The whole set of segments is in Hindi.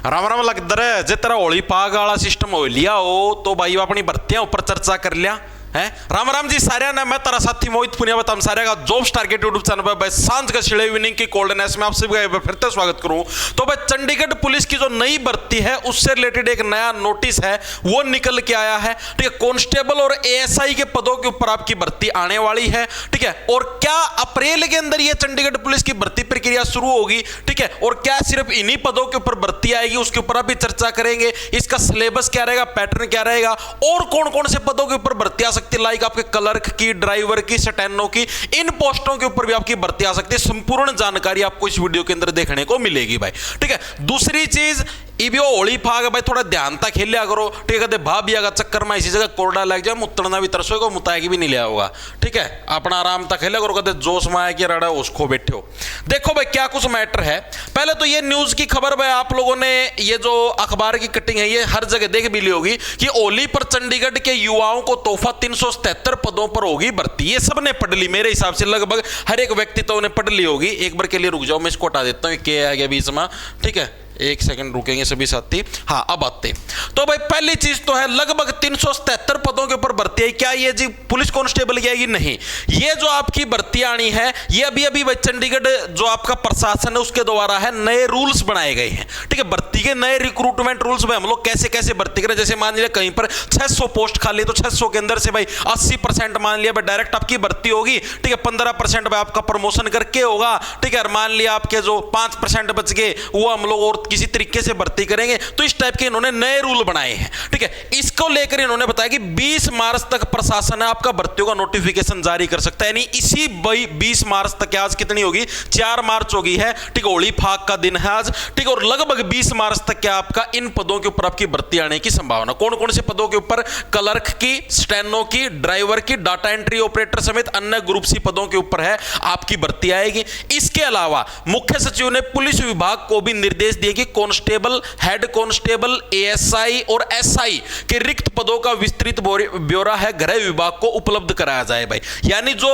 राम राम लगदर जे तेरा होली पाग वाला सिस्टम हो लिया हो तो भाई अपनी भर्तियां ऊपर चर्चा कर लिया है। राम राम जी सारे ने मैं तेरा साथी मोहित पुनिया बताऊं सारे का जॉब स्टार के यूट्यूब चैनल पर भाई सांझ का छिड़े इवनिंग की कोल्डनेस में आप सभी का फिर से स्वागत करूं। तो भाई चंडीगढ़ पुलिस की जो नई भर्ती है उससे रिलेटेड एक नया नोटिस है वो निकल के आया है। ठीक है, कांस्टेबल और एएसआई के पदों के ऊपर आपकी भर्ती आने वाली है। ठीक है, और क्या अप्रैल के अंदर ये चंडीगढ़ पुलिस की भर्ती प्रक्रिया शुरू होगी। ठीक है, और क्या सिर्फ इन्हीं पदों के ऊपर भर्ती आएगी उसके ऊपर अभी चर्चा करेंगे। इसका सिलेबस क्या रहेगा, पैटर्न क्या रहेगा और कौन कौन से पदों के ऊपर भर्ती आ सकती है, लाइक आपके क्लर्क की, ड्राइवर की, स्टेनो की, इन पोस्टों के ऊपर भी आपकी भर्ती आ सकती है। संपूर्ण जानकारी आपको इस वीडियो के अंदर देखने को मिलेगी भाई। ठीक है, दूसरी चीज इबियो होली फाग भाई थोड़ा ध्यान तक खेलिया करो। ठीक है, भाभी अगर चक्कर में इसी जगह कोरडा लग जाए मुतरना भी तरसोगा मुताएगी भी नहीं लिया होगा। ठीक है, अपना आराम तक खेलिया करो, कहते जोश में आया कि रड़ा उसको बैठे हो। देखो भाई क्या कुछ मैटर है। पहले तो ये न्यूज की खबर भाई आप लोगों ने ये जो अखबार की कटिंग है ये हर जगह देख भी ली होगी कि होली पर चंडीगढ़ के युवाओं को तोहफा 377 पदों पर होगी भर्ती। ये सबने पढ़ ली मेरे हिसाब से, लगभग हर एक व्यक्ति तो उन्हें पढ़ ली होगी। एक बार के लिए रुक जाओ, मैं इसको हटा देता हूँ, क्या आ गया बीच में। ठीक है, एक सेकंड रुकेंगे सभी साथी। हाँ अब आते। तो भाई पहली चीज तो है लगभग 377 पदों के ऊपर भर्ती है। क्या ये जी पुलिस कांस्टेबल की आएगी? नहीं, ये जो आपकी भर्ती आनी है ये अभी अभी भाई चंडीगढ़ जो आपका प्रशासन है उसके द्वारा है, नए रूल्स बनाए गए हैं। ठीक है, भर्ती के नए रिक्रूटमेंट रूल्स में हम लोग कैसे कैसे भर्ती करें। जैसे मान लिया कहीं पर 600 पोस्ट खाली, तो 600 के अंदर से भाई 80% मान लिया भाई डायरेक्ट आपकी भर्ती होगी। ठीक है, 15% भाई आपका प्रमोशन करके होगा। ठीक है, मान लिया आपके जो 5% बच गए वो हम लोग और किसी तरीके से भर्ती करेंगे। तो इस टाइप के इन्होंने नए रूल बनाए हैं। ठीक है, इसको लेकर इन्होंने बताया कि 20 मार्च तक प्रशासन है आपका भर्तियों का नोटिफिकेशन जारी कर सकता है। यानी इसी 20 मार्च तक, आज कितनी होगी, 4 मार्च होगी है। ठीक है, होली फाग का दिन है आज। ठीक है, और लगभग 20 मार्च तक क्या आपका इन पदों के ऊपर आपकी भर्ती आने की संभावना। कौन कौन से पदों के ऊपर? क्लर्क की, स्टेनो की, ड्राइवर की, डाटा एंट्री ऑपरेटर समेत अन्य ग्रुप सी पदों के ऊपर है आपकी भर्ती आएगी। इसके अलावा मुख्य सचिव ने पुलिस विभाग को भी निर्देश दिए कि कांस्टेबल, हेड कांस्टेबल, एएसआई और एसआई के रिक्त पदों का विस्तृत ब्यौरा है गृह विभाग को उपलब्ध कराया जाए भाई। यानी जो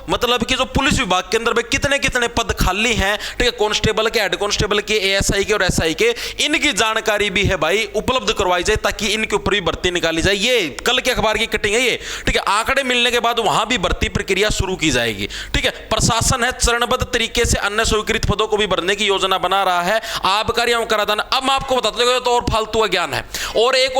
मतलब कि जो पुलिस विभाग के अंदर भाई कितने कितने पद खाली हैं, ठीक है, कांस्टेबल के, हेड कांस्टेबल के, एएसआई के और एसआई के, इनकी जानकारी भी है भाई उपलब्ध करवाई जाए ताकि इनके ऊपर भी भर्ती निकाली जाए। ये कल के अखबार की कटिंग है ये। ठीक है, आंकड़े मिलने के बाद वहां भी भर्ती प्रक्रिया शुरू की जाएगी। ठीक है, प्रशासन है चरणबद्ध तरीके से अन्य स्वीकृत पदों को भी भरने की योजना बना रहा है। आबकारी एवं कराधान, अब मैं आपको बताता हूं तो और फालतू का ज्ञान है। और एक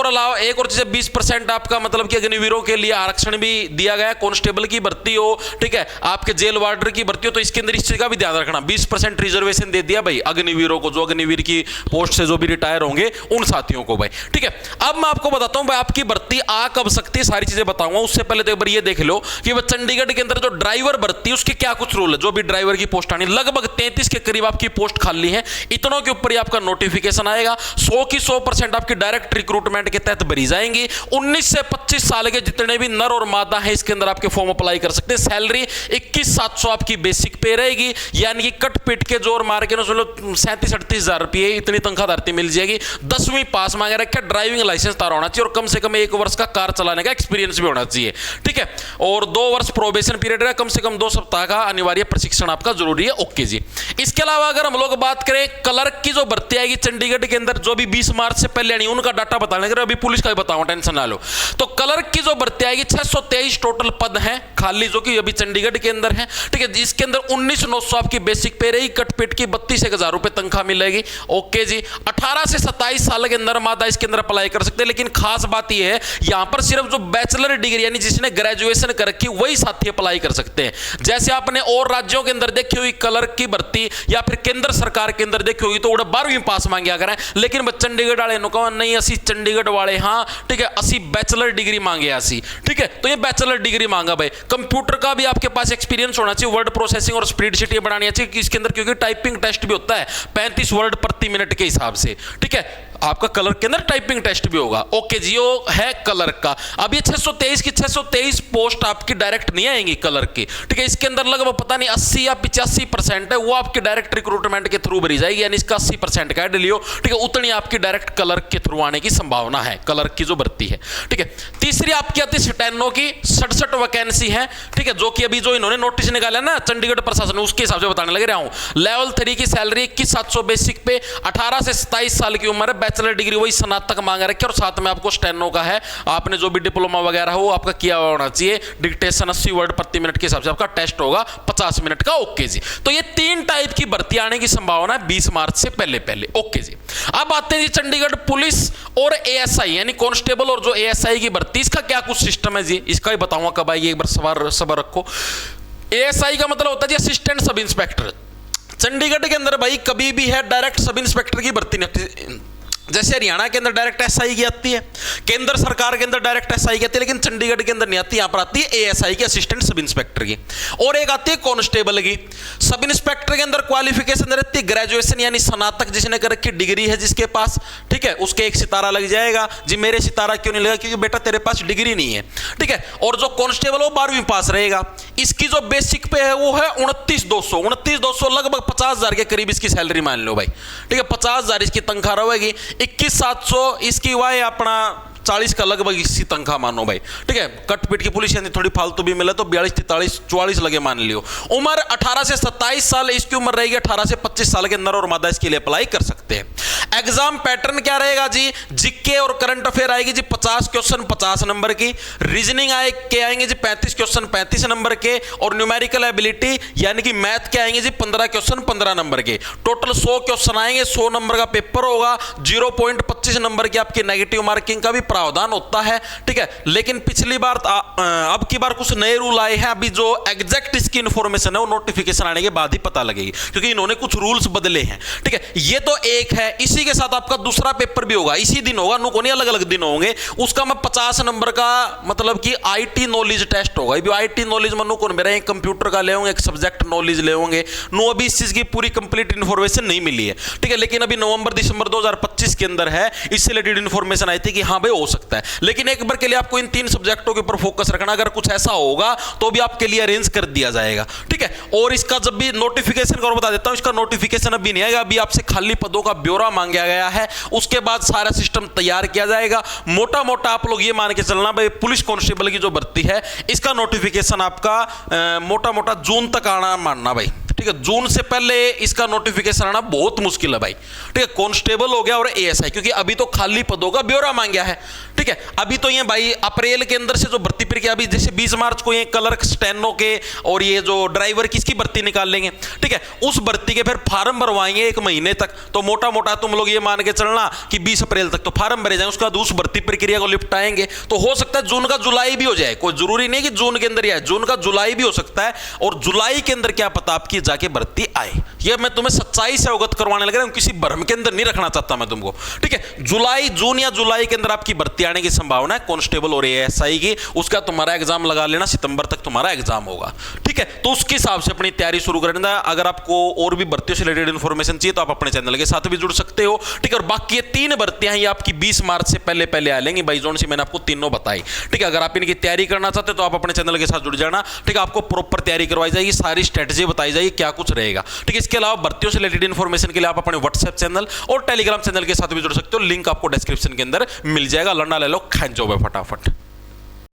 और चीज 20% आपका मतलब कि अग्निवीरों के लिए आरक्षण भी दिया गया। कांस्टेबल की भर्ती हो, ठीक है, आपके जेल वार्डर की भर्ती हो, तो इसके अंदर इस चीज का भी ध्यान रखना। 20% रिजर्वेशन दे दिया भाई अग्निवीरों को, जो अग्निवीर की पोस्ट से जो भी रिटायर होंगे उन साथियों को भाई। ठीक है, अब मैं आपको बताता हूं भाई आपकी भर्ती आ कब सकती है, सारी चीजें बताऊंगा। उससे पहले तो एक बार ये देख लो कि चंडीगढ़ के अंदर जो ड्राइवर भर्ती है उसके क्या कुछ रूल है। जो भी ड्राइवर की पोस्ट आनी, लगभग 33 के करीब आपकी पोस्ट खाली है। इतनों के ऊपर ही आपका नोटिफिकेशन आएगा। 100 की 100% आपकी डायरेक्ट रिक्रूटमेंट के तहत भरी जाएंगी। 19 से 25 साल के जितने भी नर और मादा हैं इसके अंदर आपके फॉर्म अप्लाई कर सकते हैं। सैलरी 21,700 आपकी बेसिक पे रहेगी, यानी कि कट पिट के जोर मार के 37-38 हजार रुपये इतनी तनख्वाह धरती मिल जाएगी। 10वीं पास मांगे रखे, ड्राइविंग लाइसेंस तार होना चाहिए और कम से कम 1 वर्ष का कार चलाने का एक्सपीरियंस भी होना चाहिए। ठीक है, और 2 वर्ष प्रोबेशन पीरियड है, कम से कम 2 सप्ताह का अनिवार्य प्रशिक्षण आपका जरूरी है। ओके जी। इसके अलावा अगर हम लोग बात करें क्लर्क की जो भर्ती आएगी चंडीगढ़ के अंदर, जो भी 20 मार्च से पहले नहीं, उनका डाटा बताने के अभी पुलिस का भी बताऊं, टेंशन ना लो। तो क्लर्क की जो भर्ती आएगी 623 टोटल पद हैं खाली, जो कि अभी चंडीगढ़ के अंदर है। ठीक है, इसके अंदर 19,900 आपकी बेसिक पे रही, कटपिट की 32,000 रुपए तनख्वाह मिलेगी। ओके जी। 18 से 27 साल के अंदर मादा इसके अंदर अप्लाई कर सकते हैं, लेकिन खास बात यह है यहां पर सिर्फ जो बैचलर डिग्री यानी जिसने ग्रेजुएशन कर रखी वही साथी अप्लाई कर सकते हैं। जैसे आपने और राज्यों के अंदर देखी हुई क्लर्क की भर्ती या फिर केंद्र सरकार के अंदर देखी होगी तो 12वीं पास मांगे करें, लेकिन चंडीगढ़ वाले नहीं, असी चंडीगढ़ वाले हाँ ठीक है असी बैचलर डिग्री मांगे असी। ठीक है, तो ये बैचलर डिग्री मांगा भाई। कंप्यूटर का भी आपके पास एक्सपीरियंस होना चाहिए, वर्ड प्रोसेसिंग और स्प्रेडशीट बनानी चाहिए इसके अंदर, क्योंकि टाइपिंग टेस्ट भी होता है 35 वर्ड प्रति मिनट के हिसाब से। ठीक है, आपका कलर के अंदर टाइपिंग टेस्ट भी होगा। ओके जी, वो है कलर का। अब ये 623 की 623 पोस्ट आपकी डायरेक्ट नहीं आएंगी कलर की, ठीक है। इसके अंदर लगभग पता नहीं 80 या 85% है वो आपकी डायरेक्ट रिक्रूटमेंट के थ्रू भरी जाएगी, यानी इसका 80% का लियो, ठीक है। उतनी आपकी डायरेक्ट कलर के थ्रू आने की संभावना है, कलर की जो भर्ती है, ठीक है। तीसरी आपकी आती है स्टेनो की, 67 वैकेंसी है, ठीक है, जो कि अभी जो इन्होंने नोटिस निकाला ना चंडीगढ़ प्रशासन, उसके हिसाब से बताने लग रहा हूं। लेवल 3 की सैलरी 21,700 बेसिक पे, 18 से 27 साल की उम्र है, बैचलर डिग्री वही स्नातक मांग रखे, और साथ में आपको स्टेनो का है, आपने जो भी डिप्लोमा वगैरह हो आपका किया हुआ होना चाहिए। डिक्टेशन 80 वर्ड प्रति मिनट के हिसाब से आपका टेस्ट होगा 50 मिनट का। ओके जी, तो ये 3 टाइप की भर्ती आने की संभावना है 20 मार्च से पहले पहले। ओके जी, अब आते हैं जी चंडीगढ़ पुलिस और एएसआई यानी कांस्टेबल और जो एएसआई की भर्ती, इसका क्या कुछ सिस्टम है जी, इसका ही बताऊंगा कब आएगी, एक बार सबर रखो। एएसआई का मतलब होता है जी असिस्टेंट सब इंस्पेक्टर। चंडीगढ़ के अंदर भाई कभी भी है डायरेक्ट सब इंस्पेक्टर की भर्ती नहीं, जैसे हरियाणा के अंदर डायरेक्ट एसआई की आती है, केंद्र सरकार के अंदर डायरेक्ट एसआई की आती है, लेकिन चंडीगढ़ के अंदर नहीं आती, यहां पर आती है एएसआई की, असिस्टेंट सब इंस्पेक्टर की। और एक आती है कांस्टेबल की। सब इंस्पेक्टर के अंदर क्वालिफिकेशन रहती है ग्रेजुएशन यानी स्नातक जिसने कर रखी डिग्री है जिसके पास, ठीक है, उसके एक सितारा लग जाएगा जी। मेरे सितारा क्यों नहीं लगा, क्योंकि बेटा तेरे पास डिग्री नहीं है, ठीक है। और जो कांस्टेबल वो 12वीं पास रहेगा। इसकी जो बेसिक पे है वो है 29,200 लगभग 50,000 के करीब इसकी सैलरी मान लो भाई, ठीक है। 50,000 इसकी तनख्वाह रहेगी। 21,700 इसकी वाई अपना 40 का लगभग इसी तनख्वाह मानो भाई, ठीक है। कटपीट की पुलिस यानी थोड़ी फालतू भी मिले तो 42, 43, 44 लगे मान लियो। उम्र 18 से 27 साल इसकी उम्र रहेगी, 18 से 25 साल के अंदर, और मादा इसके लिए अप्लाई कर सकते हैं। एग्जाम पैटर्न क्या रहेगा जी, जीके और करंट अफेयर आएगी जी 50 क्वेश्चन 50 नंबर की, रीजनिंग आएंगे जी 35 क्वेश्चन 35 नंबर के, और न्यूमेरिकल एबिलिटी यानी कि मैथ के आएंगे जी 15 क्वेश्चन 15 नंबर के। टोटल 100 क्वेश्चन आएंगे, 100 नंबर का पेपर होगा, 0.25 नंबर की आपकी नेगेटिव मार्किंग का भी प्रावधान होता है, ठीक है। लेकिन पिछली बार अब की बार कुछ नए रूल आए हैं, अभी जो एग्जैक्ट इसकी इंफॉर्मेशन है वो नोटिफिकेशन आने के बाद ही पता लगेगी, क्योंकि इन्होंने कुछ रूल्स बदले हैं, ठीक है। ये तो एक है, इसी के साथ आपका दूसरा पेपर भी होगा, इसी दिन होगा, नुको नहीं अलग अलग दिन होंगे। उसका मैं 50 नंबर का मतलब कि आईटी नॉलेज टेस्ट होगा। अभी आईटी नॉलेज मनु कौन मेरा एक कंप्यूटर का ले होंगे, एक सब्जेक्ट नॉलेज ले होंगे, नो अभी इस चीज की पूरी कंप्लीट इंफॉर्मेशन नहीं मिली है, ठीक है। लेकिन अभी नवंबर दिसंबर 2025 के अंदर है, इससे रिलेटेड इंफॉर्मेशन आई थी कि हाँ भाई हो सकता है। लेकिन एक बार के लिए आपको इन 3 सब्जेक्टों के ऊपर फोकस रखना, अगर कुछ ऐसा होगा तो भी आपके लिए अरेंज कर दिया जाएगा, ठीक है। और इसका जब भी नोटिफिकेशन का और बता देता हूं, इसका नोटिफिकेशन अभी नहीं आएगा, अभी आपसे खाली पदों का ब्यौरा मांगा गया है, उसके बाद सारा सिस्टम तैयार किया जाएगा। मोटा मोटा आप लोग ये मान के चलना भाई, पुलिस कांस्टेबल की जो भर्ती है इसका नोटिफिकेशन आपका मोटा मोटा जून तक आना मानना भाई, ठीक है। जून से पहले इसका नोटिफिकेशन आना बहुत मुश्किल है भाई, ठीक है। कांस्टेबल हो गया और एएसआई, क्योंकि अभी तो खाली पदों का ब्यौरा मांगा है, ठीक है। अभी तो ये भाई अप्रैल के अंदर से जो भर्ती प्रक्रिया, अभी जैसे 20 मार्च को ये क्लर्क स्टेनो के और ये जो ड्राइवर किसकी भर्ती निकाल लेंगे, ठीक है। उस भर्ती के फिर फार्म भरवाएंगे 1 महीने तक, तो मोटा मोटा तुम लोग ये मान के चलना कि 20 अप्रैल तक तो फार्म भरे जाएंगे, उसके बाद उस भर्ती प्रक्रिया को निपटाएंगे। तो हो सकता है जून का जुलाई भी हो जाए, कोई जरूरी नहीं कि जून के अंदर ही आए, जून का जुलाई भी हो सकता है, और जुलाई के अंदर क्या पता आपकी जाके भर्ती आए। ये मैं तुम्हें सच्चाई से अवगत करवाने लग रहा हूं, किसी भ्रम के अंदर नहीं रखना चाहता मैं तुमको, ठीक है। जून या जुलाई के अंदर आपकी भर्ती आने की संभावना है कांस्टेबल और एएसआई की। उसका तुम्हारा एग्जाम लगा लेना, सितंबर तक तुम्हारा एग्जाम होगा, ठीक है। तो उसके हिसाब से अपनी तैयारी शुरू करना। अगर आपको और भी भर्तियों से रिलेटेड इंफॉर्मेशन चाहिए तो आप अपने चैनल के साथ भी जुड़ सकते हो, ठीक है। और बाकी ये 3 भर्तियां ये आपकी 20 मार्च से पहले पहले आ लेंगी भाई, जोन से मैंने आपको तीनों बताई, ठीक है। अगर आप इनकी तैयारी करना चाहते तो आप अपने चैनल के साथ जुड़ जाना, ठीक है। आपको प्रॉपर तैयारी करवाई जाएगी, सारी स्ट्रेटजी बताई जाएगी, क्या कुछ रहेगा, ठीक है। इसके अलावा भर्तियों से रिलेटेड इंफॉर्मेशन के लिए आप अपने व्हाट्सएप चैनल और टेलीग्राम चैनल के साथ भी जुड़ सकते हो, लिंक आपको डिस्क्रिप्शन के अंदर मिल जाएगा। लंडा ले लो, खान जो फटाफट।